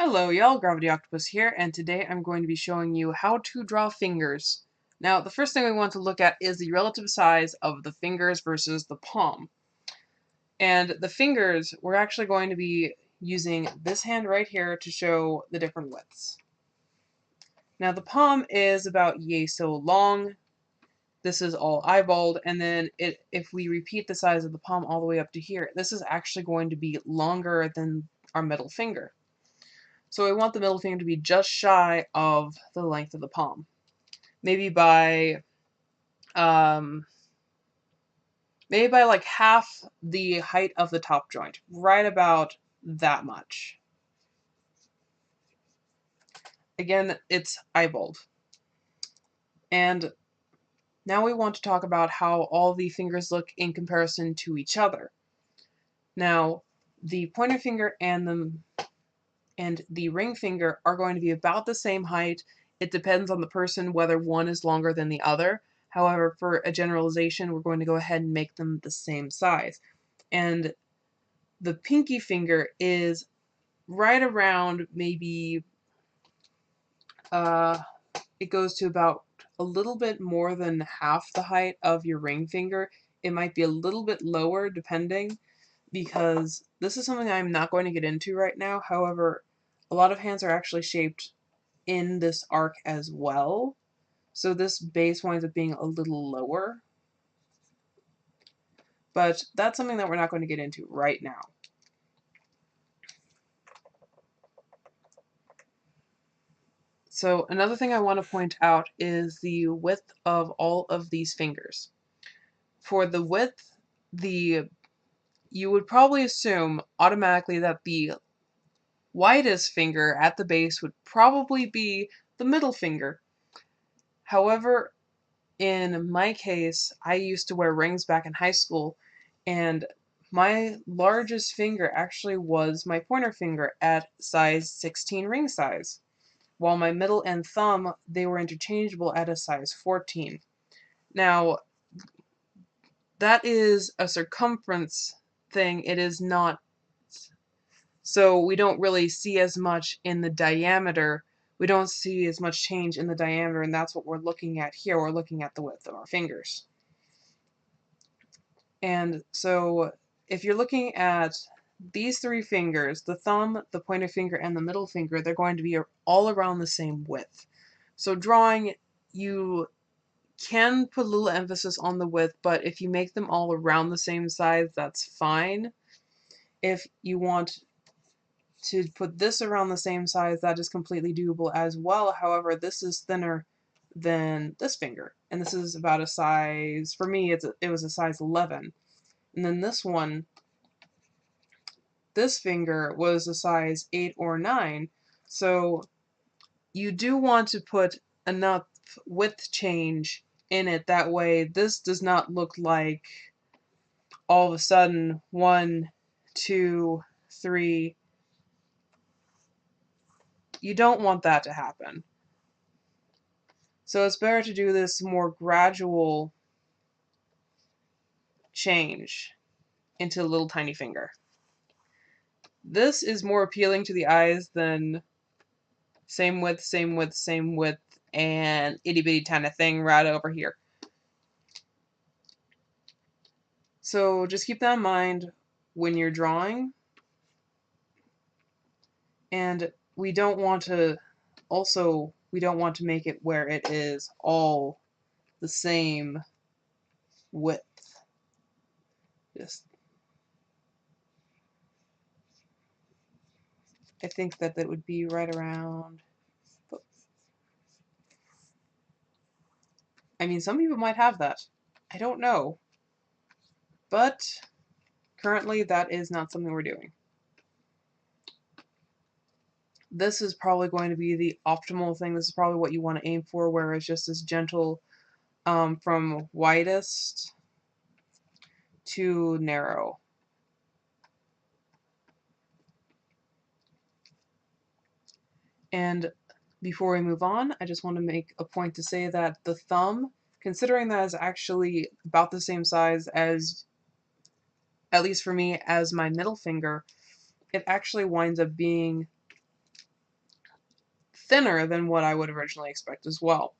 Hello y'all, Gravity Octopus here, and today I'm going to be showing you how to draw fingers. Now, the first thing we want to look at is the relative size of the fingers versus the palm. And the fingers, we're actually going to be using this hand right here to show the different widths. Now, the palm is about yay so long. This is all eyeballed, and then if we repeat the size of the palm all the way up to here, this is actually going to be longer than our middle finger. So we want the middle finger to be just shy of the length of the palm. Maybe by um, like half the height of the top joint. Right about that much. Again, it's eyeballed. And now we want to talk about how all the fingers look in comparison to each other. Now, the pointer finger and the ring finger are going to be about the same height. It depends on the person whether one is longer than the other. However, for a generalization, we're going to go ahead and make them the same size. And the pinky finger is right around maybe, uh, it goes to about a little bit more than half the height of your ring finger. It might be a little bit lower depending, because this is something I'm not going to get into right now. However, a lot of hands are actually shaped in this arc as well. So this base winds up being a little lower. But that's something that we're not going to get into right now. So another thing I want to point out is the width of all of these fingers. For the width, you would probably assume automatically that the widest finger at the base would probably be the middle finger. However, in my case, I used to wear rings back in high school, and my largest finger actually was my pointer finger at size 16 ring size, while my middle and thumb, they were interchangeable at a size 14. Now, that is a circumference thing, it is not, so we don't really see as much in the diameter. We don't see as much change in the diameter, and that's what we're looking at here. We're looking at the width of our fingers. And so if you're looking at these three fingers, the thumb, the pointer finger, and the middle finger, they're going to be all around the same width. So drawing, you can put a little emphasis on the width, but if you make them all around the same size, that's fine. If you want to put this around the same size, that is completely doable as well. However, this is thinner than this finger, and this is about a size, for me, it was a size 11. And then this finger was a size 8 or 9. So you do want to put enough width change in it. That way, this does not look like all of a sudden 1, 2, 3. You don't want that to happen. So it's better to do this more gradual change into a little tiny finger. This is more appealing to the eyes than same width, same width, same width, and itty bitty tiny thing right over here. So just keep that in mind when you're drawing. And we don't want to make it where it is all the same width. Just, I think that would be right around, I mean, some people might have that. I don't know. But currently that is not something we're doing. This is probably going to be the optimal thing. This is probably what you want to aim for, where it's just this gentle from widest to narrow. And before we move on, I just want to make a point to say that the thumb, considering that is actually about the same size as, at least for me, as my middle finger, it actually winds up being thinner than what I would originally expect as well.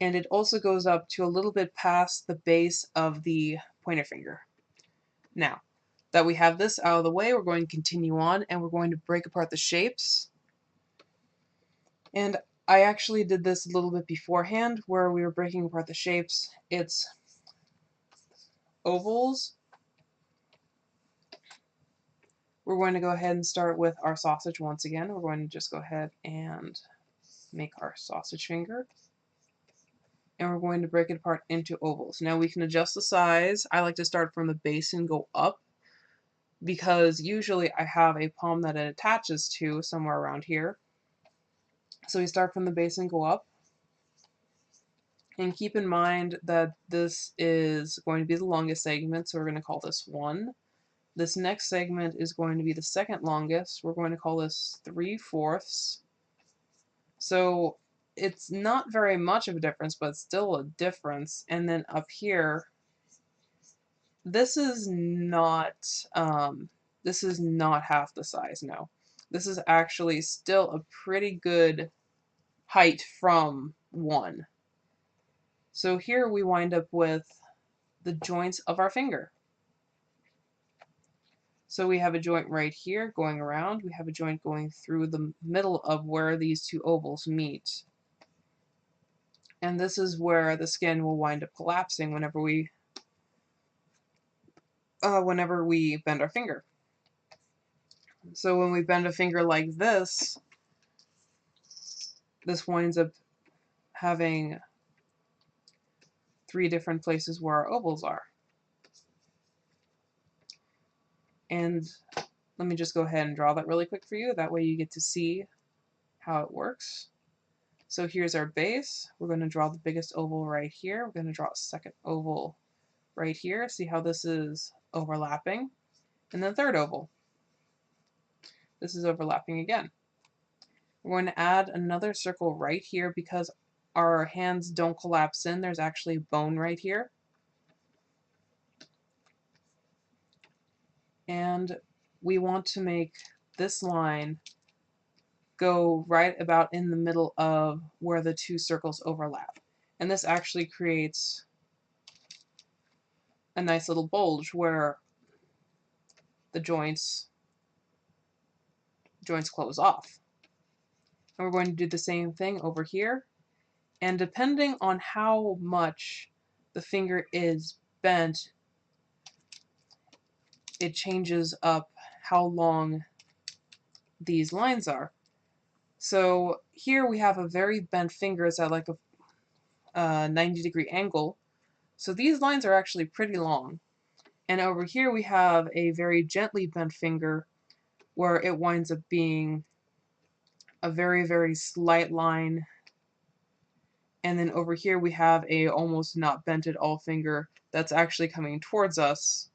And it also goes up to a little bit past the base of the pointer finger. Now that we have this out of the way, we're going to continue on and we're going to break apart the shapes. And I actually did this a little bit beforehand where we were breaking apart the shapes. It's ovals. We're going to go ahead and start with our sausage once again. We're going to just go ahead and make our sausage finger. And we're going to break it apart into ovals. Now we can adjust the size. I like to start from the base and go up because usually I have a palm that it attaches to somewhere around here. So we start from the base and go up. And keep in mind that this is going to be the longest segment, so we're going to call this 1. This next segment is going to be the second longest. We're going to call this 3/4. So it's not very much of a difference, but still a difference. And then up here, this is not half the size, no. This is actually still a pretty good height from 1. So here we wind up with the joints of our finger. So we have a joint right here going around. We have a joint going through the middle of where these two ovals meet. And this is where the skin will wind up collapsing whenever we bend our finger. So when we bend a finger like this winds up having 3 different places where our ovals are. And let me just go ahead and draw that really quick for you. That way you get to see how it works. So here's our base. We're going to draw the biggest oval right here. We're going to draw a second oval right here. See how this is overlapping. And then third oval. This is overlapping again. We're going to add another circle right here because our hands don't collapse in. There's actually bone right here. And we want to make this line go right about in the middle of where the 2 circles overlap. And this actually creates a nice little bulge where the joints close off. And we're going to do the same thing over here. And depending on how much the finger is bent, it changes up how long these lines are. So here we have a very bent finger. It's at like a 90-degree angle. So these lines are actually pretty long. And over here we have a very gently bent finger where it winds up being a very, very slight line. And then over here we have a almost not bent at all finger that's actually coming towards us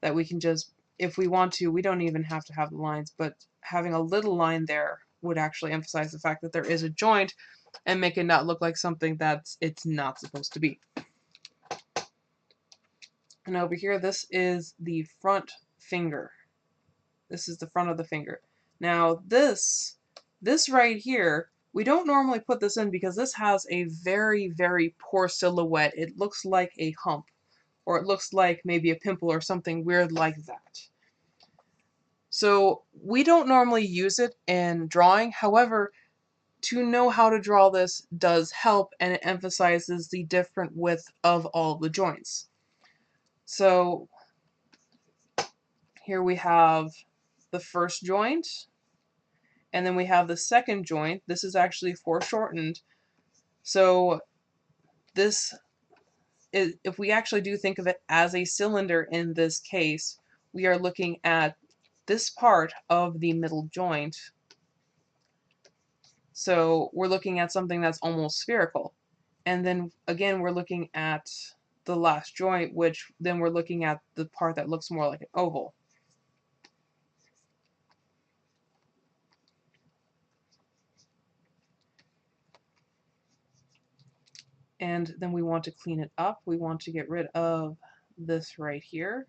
that we can just, if we want to, we don't even have to have the lines, but having a little line there would actually emphasize the fact that there is a joint and make it not look like something that it's not supposed to be. And over here, this is the front finger. This is the front of the finger. Now this right here, we don't normally put this in because this has a very, very poor silhouette. It looks like a hump, or it looks like maybe a pimple or something weird like that. So we don't normally use it in drawing. However, to know how to draw this does help, and it emphasizes the different width of all the joints. So here we have the first joint, and then we have the second joint. This is actually foreshortened. So this is, if we actually do think of it as a cylinder in this case, we are looking at this part of the middle joint. So we're looking at something that's almost spherical. And then again, we're looking at the last joint, which then we're looking at the part that looks more like an oval. And then we want to clean it up. We want to get rid of this right here.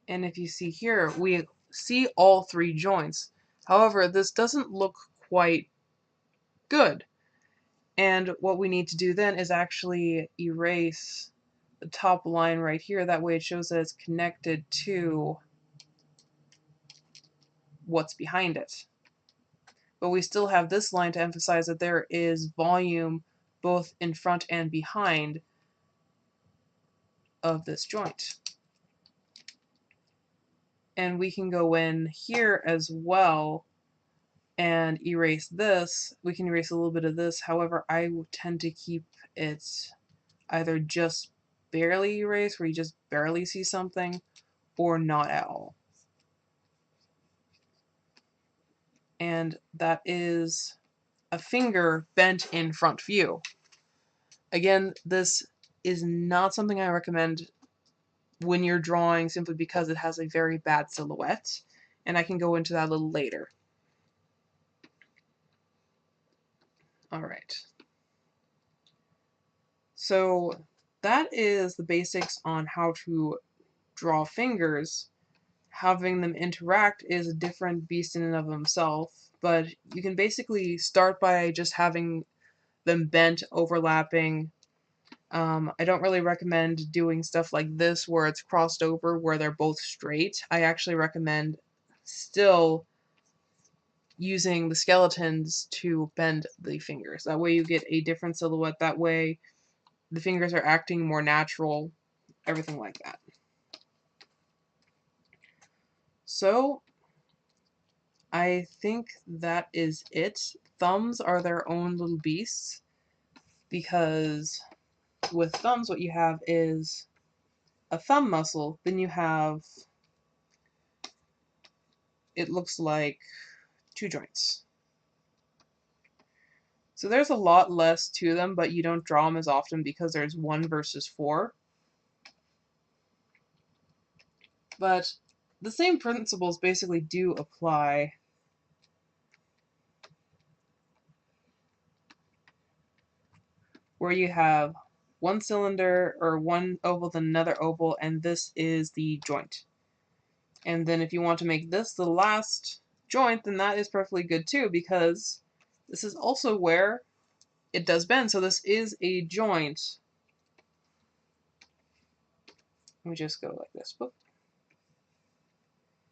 And if you see here, we see all three joints. However, this doesn't look quite good. And what we need to do then is actually erase the top line right here. That way it shows that it's connected to what's behind it. But we still have this line to emphasize that there is volume both in front and behind of this joint. And we can go in here as well and erase this. We can erase a little bit of this. However, I tend to keep it either just barely erased, where you just barely see something, or not at all. And that is a finger bent in front view. Again, this is not something I recommend when you're drawing, simply because it has a very bad silhouette, and I can go into that a little later. Alright. So that is the basics on how to draw fingers. Having them interact is a different beast in and of themselves, but you can basically start by just having them bent, overlapping. I don't really recommend doing stuff like this where it's crossed over, where they're both straight. I actually recommend still using the skeletons to bend the fingers. That way you get a different silhouette. That way the fingers are acting more natural, everything like that. So I think that is it. Thumbs are their own little beasts, because with thumbs what you have is a thumb muscle, then you have, it looks like, two joints. So there's a lot less to them, but you don't draw them as often because there's 1 versus 4. But the same principles basically do apply. Where you have one cylinder, or one oval then another oval, and this is the joint. And then if you want to make this the last joint, then that is perfectly good too, because this is also where it does bend. So this is a joint. Let me just go like this. Boop.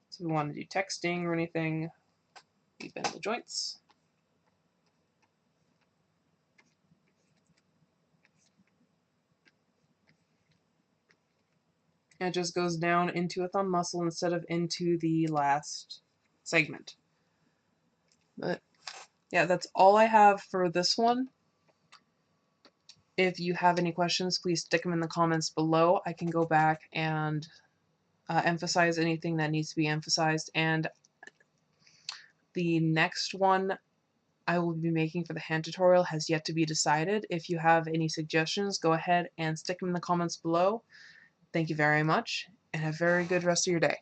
So if we want to do texting or anything, we bend the joints. And it just goes down into a thumb muscle instead of into the last segment. But yeah, that's all I have for this one. If you have any questions, please stick them in the comments below. I can go back and emphasize anything that needs to be emphasized. And the next one I will be making for the hand tutorial has yet to be decided. If you have any suggestions, go ahead and stick them in the comments below. Thank you very much, and have a very good rest of your day.